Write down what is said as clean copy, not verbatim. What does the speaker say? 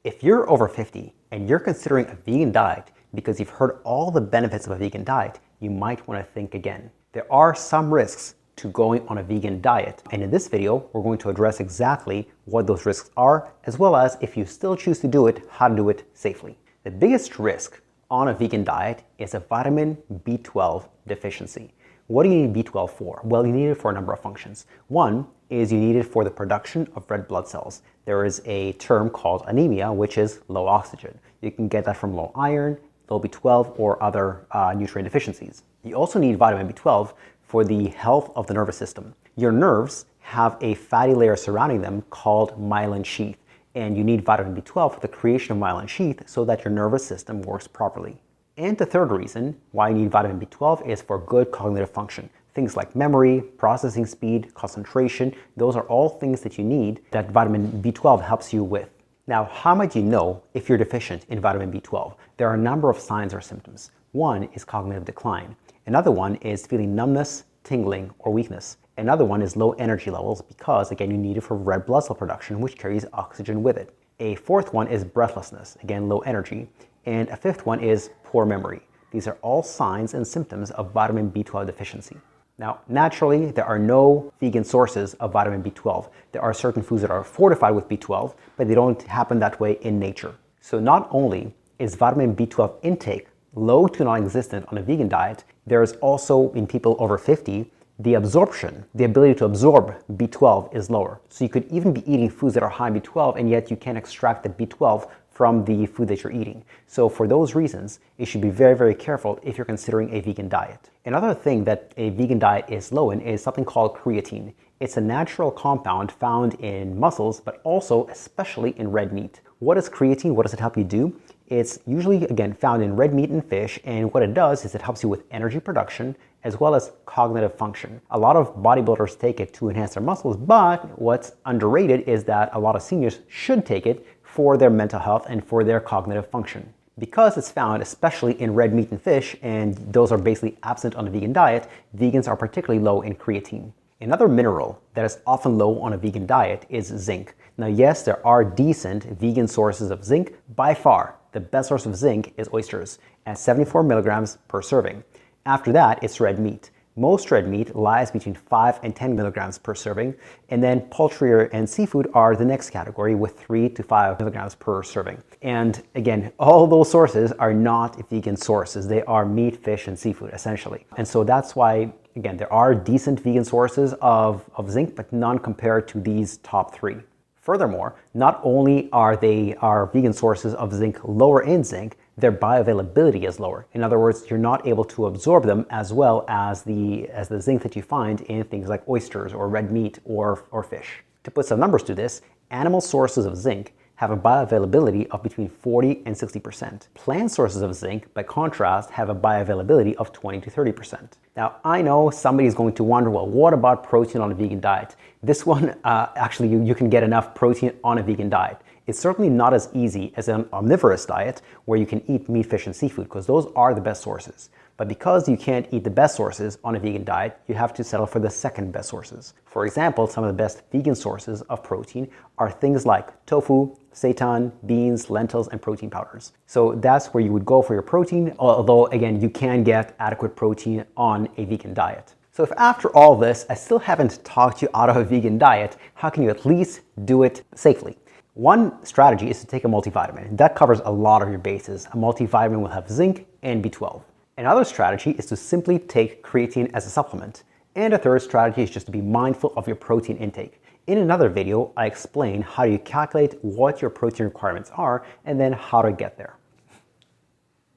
If you're over 50 and you're considering a vegan diet because you've heard all the benefits of a vegan diet, you might want to think again. There are some risks to going on a vegan diet, and in this video we're going to address exactly what those risks are, as well as if you still choose to do it, how to do it safely. The biggest risk on a vegan diet is a vitamin B12 deficiency. What do you need B12 for? Well, you need it for a number of functions. One is you need it for the production of red blood cells. There is a term called anemia, which is low oxygen. You can get that from low iron, low B12, or other nutrient deficiencies. You also need vitamin B12 for the health of the nervous system. Your nerves have a fatty layer surrounding them called myelin sheath, and you need vitamin B12 for the creation of myelin sheath so that your nervous system works properly. And the third reason why you need vitamin B12 is for good cognitive function. Things like memory, processing speed, concentration, those are all things that you need that vitamin B12 helps you with. Now, how might you know if you're deficient in vitamin B12? There are a number of signs or symptoms. One is cognitive decline. Another one is feeling numbness, tingling, or weakness. Another one is low energy levels because, again, you need it for red blood cell production, which carries oxygen with it. A fourth one is breathlessness, again, low energy. And a fifth one is poor memory. These are all signs and symptoms of vitamin B12 deficiency. Now, naturally, there are no vegan sources of vitamin B12. There are certain foods that are fortified with B12, but they don't happen that way in nature. So not only is vitamin B12 intake low to non-existent on a vegan diet, there is also, in people over 50, the absorption, the ability to absorb B12 is lower. So you could even be eating foods that are high in B12, and yet you can't extract the B12 from the food that you're eating. So for those reasons, you should be very, very careful if you're considering a vegan diet. Another thing that a vegan diet is low in is something called creatine. It's a natural compound found in mussels, but also especially in red meat. What is creatine? What does it help you do? It's usually, again, found in red meat and fish, and what it does is it helps you with energy production as well as cognitive function. A lot of bodybuilders take it to enhance their muscles, but what's underrated is that a lot of seniors should take it for their mental health and for their cognitive function. Because it's found especially in red meat and fish, and those are basically absent on a vegan diet, vegans are particularly low in creatine. Another mineral that is often low on a vegan diet is zinc. Now, yes, there are decent vegan sources of zinc. By far, the best source of zinc is oysters at 74 milligrams per serving. After that, it's red meat. Most red meat lies between 5 and 10 milligrams per serving, and then poultry and seafood are the next category with 3 to 5 milligrams per serving. And again, all those sources are not vegan sources. They are meat, fish, and seafood, essentially. And so that's why, again, there are decent vegan sources of zinc, but none compared to these top three. Furthermore, not only are vegan sources of zinc lower in zinc, their bioavailability is lower. In other words, you're not able to absorb them as well as the zinc that you find in things like oysters or red meat or fish. To put some numbers to this, animal sources of zinc have a bioavailability of between 40 and 60%. Plant sources of zinc, by contrast, have a bioavailability of 20 to 30%. Now, I know somebody is going to wonder, well, what about protein on a vegan diet? This one, actually, you can get enough protein on a vegan diet. It's certainly not as easy as an omnivorous diet where you can eat meat, fish, and seafood, because those are the best sources. But because you can't eat the best sources on a vegan diet, you have to settle for the second best sources. For example, some of the best vegan sources of protein are things like tofu, seitan, beans, lentils, and protein powders. So that's where you would go for your protein, although again, you can get adequate protein on a vegan diet. So if after all this, I still haven't talked you out of a vegan diet, how can you at least do it safely? One strategy is to take a multivitamin. That covers a lot of your bases. A multivitamin will have zinc and B12. Another strategy is to simply take creatine as a supplement. And a third strategy is just to be mindful of your protein intake. In another video, I explain how you calculate what your protein requirements are and then how to get there.